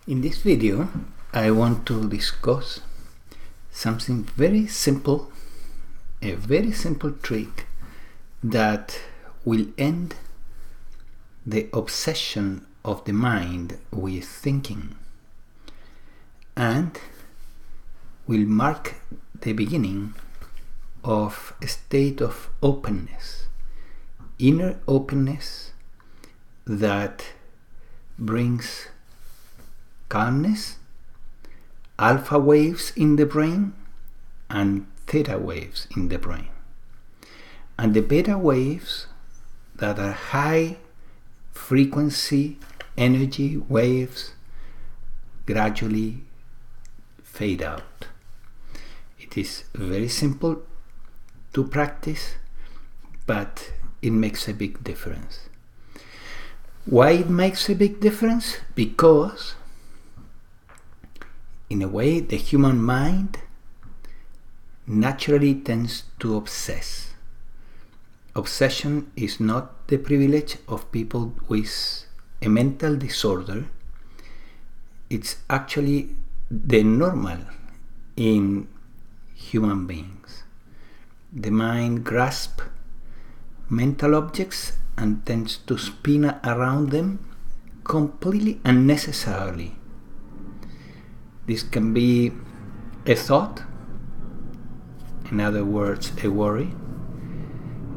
In this video, I want to discuss something very simple, a very simple trick that will end the obsession of the mind with thinking and will mark the beginning of a state of openness, inner openness that brings calmness, alpha waves in the brain and theta waves in the brain. And the beta waves that are high frequency energy waves gradually fade out. It is very simple to practice, but it makes a big difference. Why it makes a big difference? Because in a way, the human mind naturally tends to obsess. Obsession is not the privilege of people with a mental disorder. It's actually the normal in human beings. The mind grasps mental objects and tends to spin around them completely unnecessarily. This can be a thought, in other words, a worry,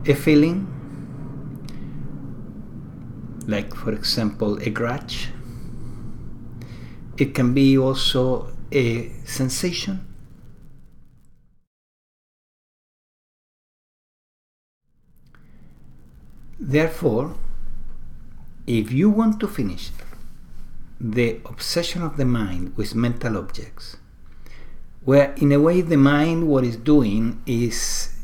a feeling, like for example a grudge. It can be also a sensation. Therefore, if you want to finish the obsession of the mind with mental objects, where in a way the mind what is doing is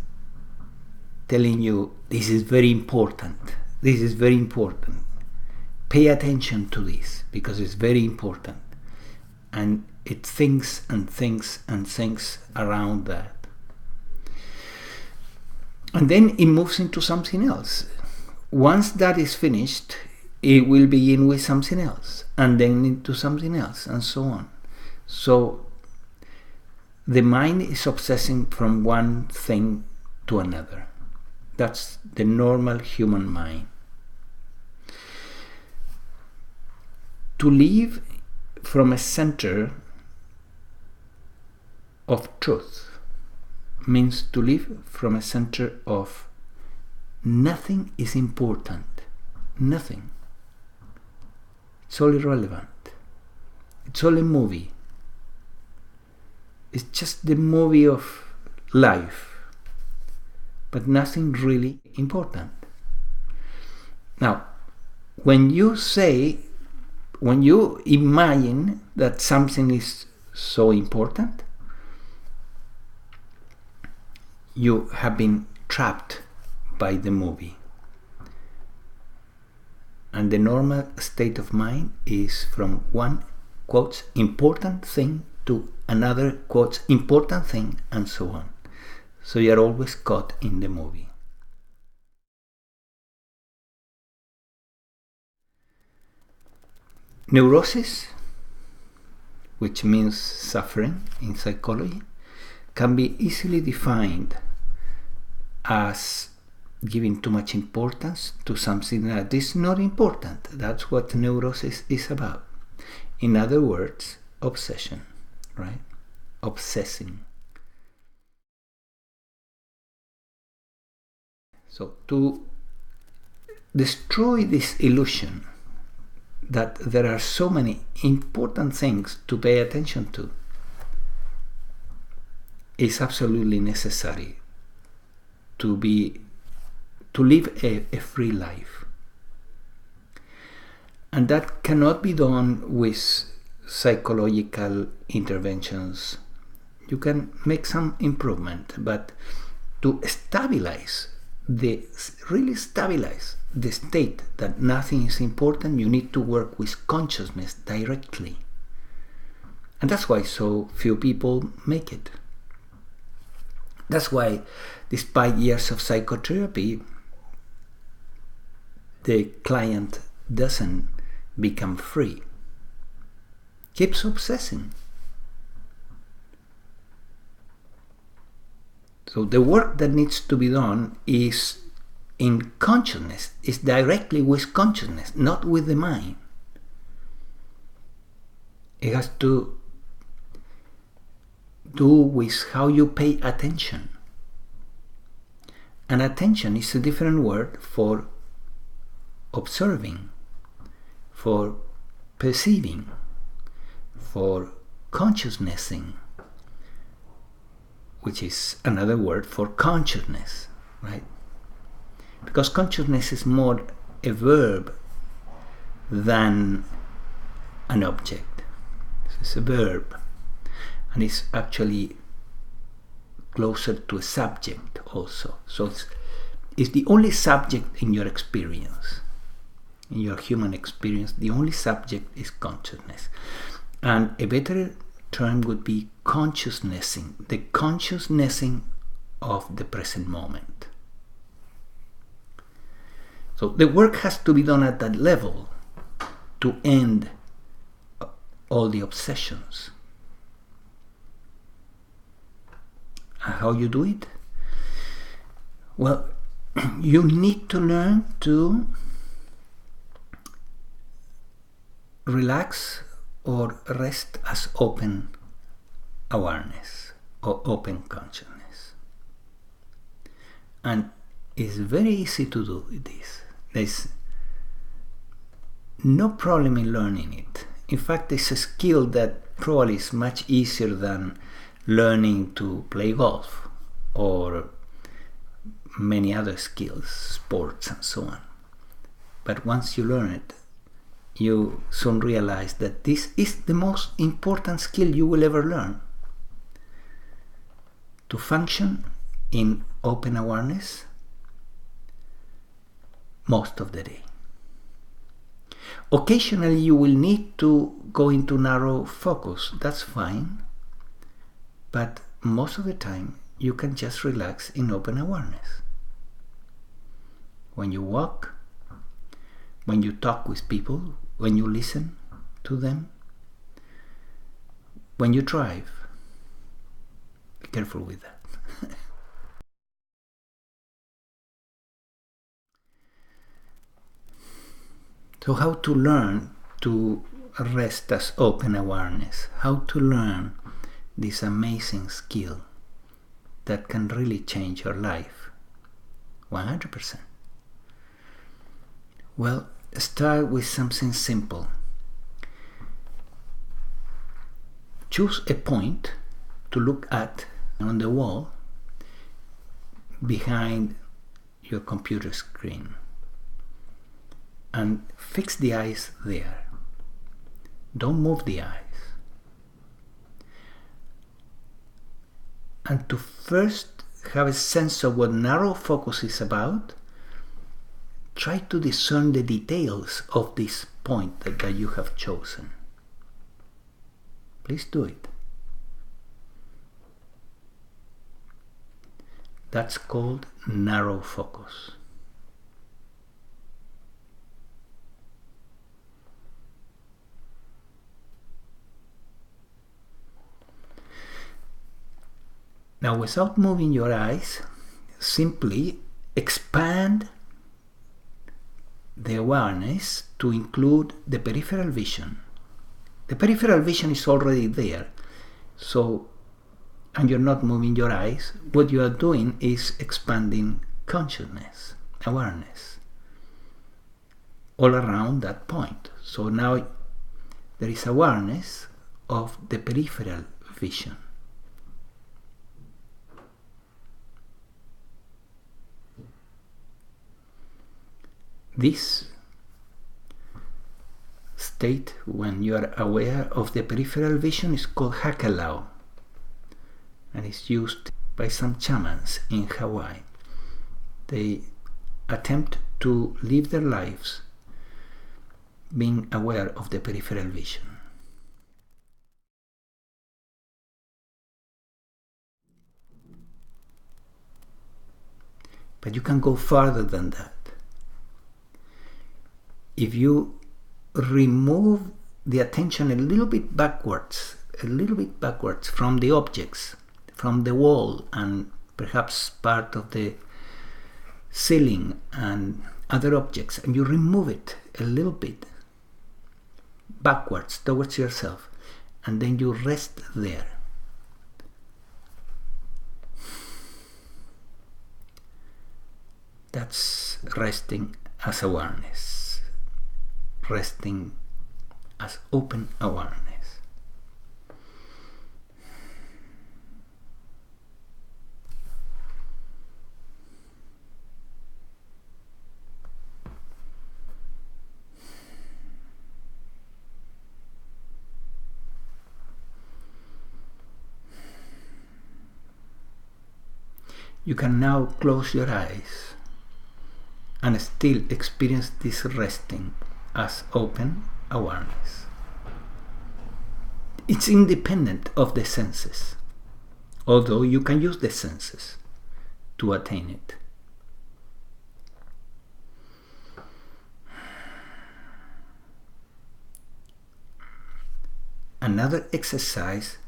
telling you this is very important, pay attention to this because it's very important, and it thinks and thinks and thinks around that, and then it moves into something else. Once that is finished, it will begin with something else and then into something else and so on. So the mind is obsessing from one thing to another. That's the normal human mind. To live from a center of truth means to live from a center of nothing is important. Nothing. It's all irrelevant. It's all a movie. It's just the movie of life, but nothing really important. Now, when you imagine that something is so important, you have been trapped by the movie. And the normal state of mind is from one, quotes, important thing to another, quotes, important thing, and so on. So you're always caught in the movie. Neurosis, which means suffering in psychology, can be easily defined as giving too much importance to something that is not important. That's what neurosis is about. In other words, obsession, right? Obsessing. So to destroy this illusion that there are so many important things to pay attention to is absolutely necessary to live a free life. And that cannot be done with psychological interventions. You can make some improvement, but to really stabilize the state that nothing is important, you need to work with consciousness directly. And that's why so few people make it. That's why, despite years of psychotherapy, the client doesn't become free. keeps obsessing. So the work that needs to be done is in consciousness, is directly with consciousness, not with the mind. It has to do with how you pay attention. And attention is a different word for observing, for perceiving, for consciousnessing, which is another word for consciousness, right? Because consciousness is more a verb than an object. It's a verb, and it's actually closer to a subject also. So it's the only subject in your experience, in your human experience. The only subject is consciousness. And a better term would be consciousnessing, the consciousnessing of the present moment. So the work has to be done at that level to end all the obsessions. And how you do it? Well, you need to learn to relax or rest as open awareness or open consciousness. And it's very easy to do this. There's no problem in learning it. In fact, it's a skill that probably is much easier than learning to play golf or many other skills, sports and so on. But once you learn it, you soon realize that this is the most important skill you will ever learn. To function in open awareness most of the day. Occasionally you will need to go into narrow focus, that's fine, but most of the time you can just relax in open awareness. When you walk, when you talk with people, when you listen to them, when you drive. Be careful with that. So how to learn to rest as open awareness? How to learn this amazing skill that can really change your life? 100%. Well, start with something simple. Choose a point to look at on the wall behind your computer screen and fix the eyes there. Don't move the eyes. And to first have a sense of what narrow focus is about, try to discern the details of this point that you have chosen. Please do it. That's called narrow focus. Now, without moving your eyes, simply expand the awareness to include the peripheral vision. The peripheral vision is already there, so, and you're not moving your eyes. What you are doing is expanding consciousness, awareness, all around that point. So now there is awareness of the peripheral vision. This state, when you are aware of the peripheral vision, is called hakalau, and is used by some shamans in Hawaii. They attempt to live their lives being aware of the peripheral vision. But you can go farther than that. If you remove the attention a little bit backwards from the objects, from the wall and perhaps part of the ceiling and other objects, and you remove it a little bit backwards towards yourself, and then you rest there. That's resting as awareness, resting as open awareness. You can now close your eyes and still experience this resting as open awareness. It's independent of the senses, although you can use the senses to attain it. Another exercise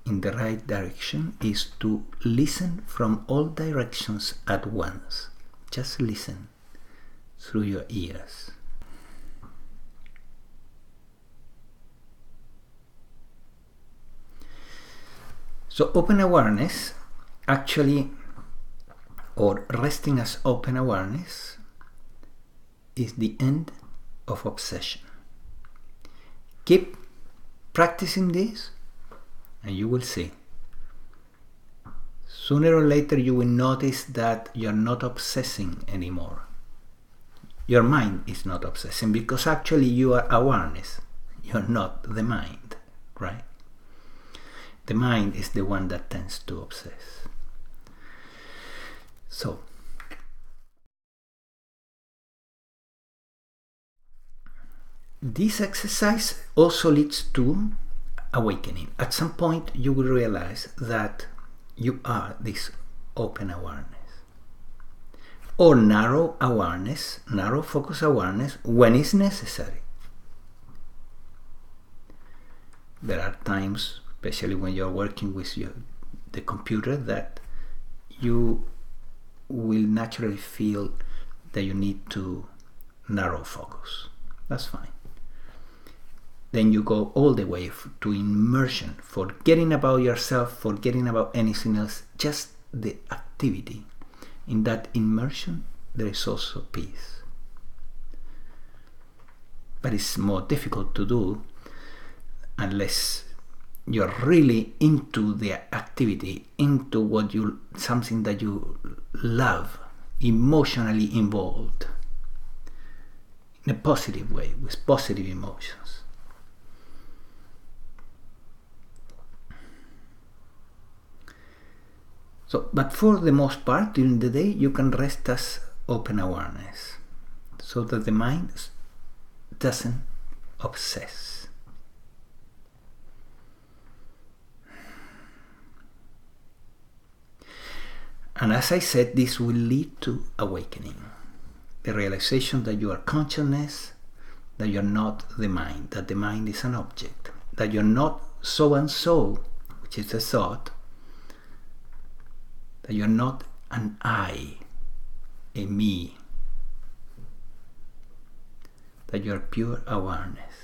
in the right direction is to listen from all directions at once. Just listen through your ears. So open awareness actually, or resting as open awareness, is the end of obsession. Keep practicing this and you will see. Sooner or later you will notice that you're not obsessing anymore. Your mind is not obsessing because actually you are awareness. You're not the mind, right? The mind is the one that tends to obsess. So, this exercise also leads to awakening. At some point you will realize that you are this open awareness or narrow awareness, narrow focus awareness when it's necessary. There are times, especially when you're working with the computer, that you will naturally feel that you need to narrow focus. That's fine. Then you go all the way to immersion, forgetting about yourself, forgetting about anything else, just the activity. In that immersion, there is also peace. But it's more difficult to do unless you're really into the activity, into something that you love, emotionally involved, in a positive way, with positive emotions. So, but for the most part, during the day, you can rest as open awareness, so that the mind doesn't obsess. And as I said, this will lead to awakening. The realization that you are consciousness, that you're not the mind, that the mind is an object, that you're not so and so, which is a thought, that you're not an I, a me, that you're pure awareness.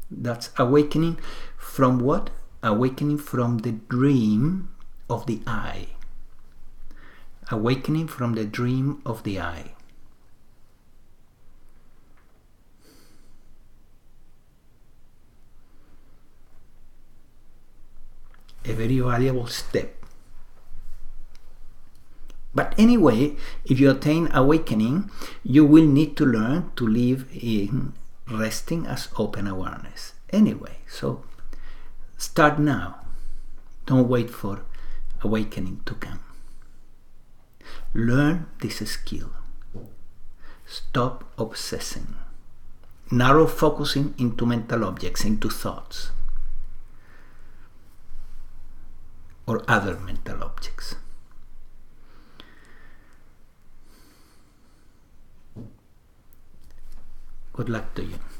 That's awakening from what? Awakening from the dream of the I. Awakening from the dream of the I. A very valuable step. But anyway, if you attain awakening, you will need to learn to live in resting as open awareness. Anyway, so start now. Don't wait for awakening to come. Learn this skill. Stop obsessing. Narrow focusing into mental objects, into thoughts, or other mental objects. Good luck to you.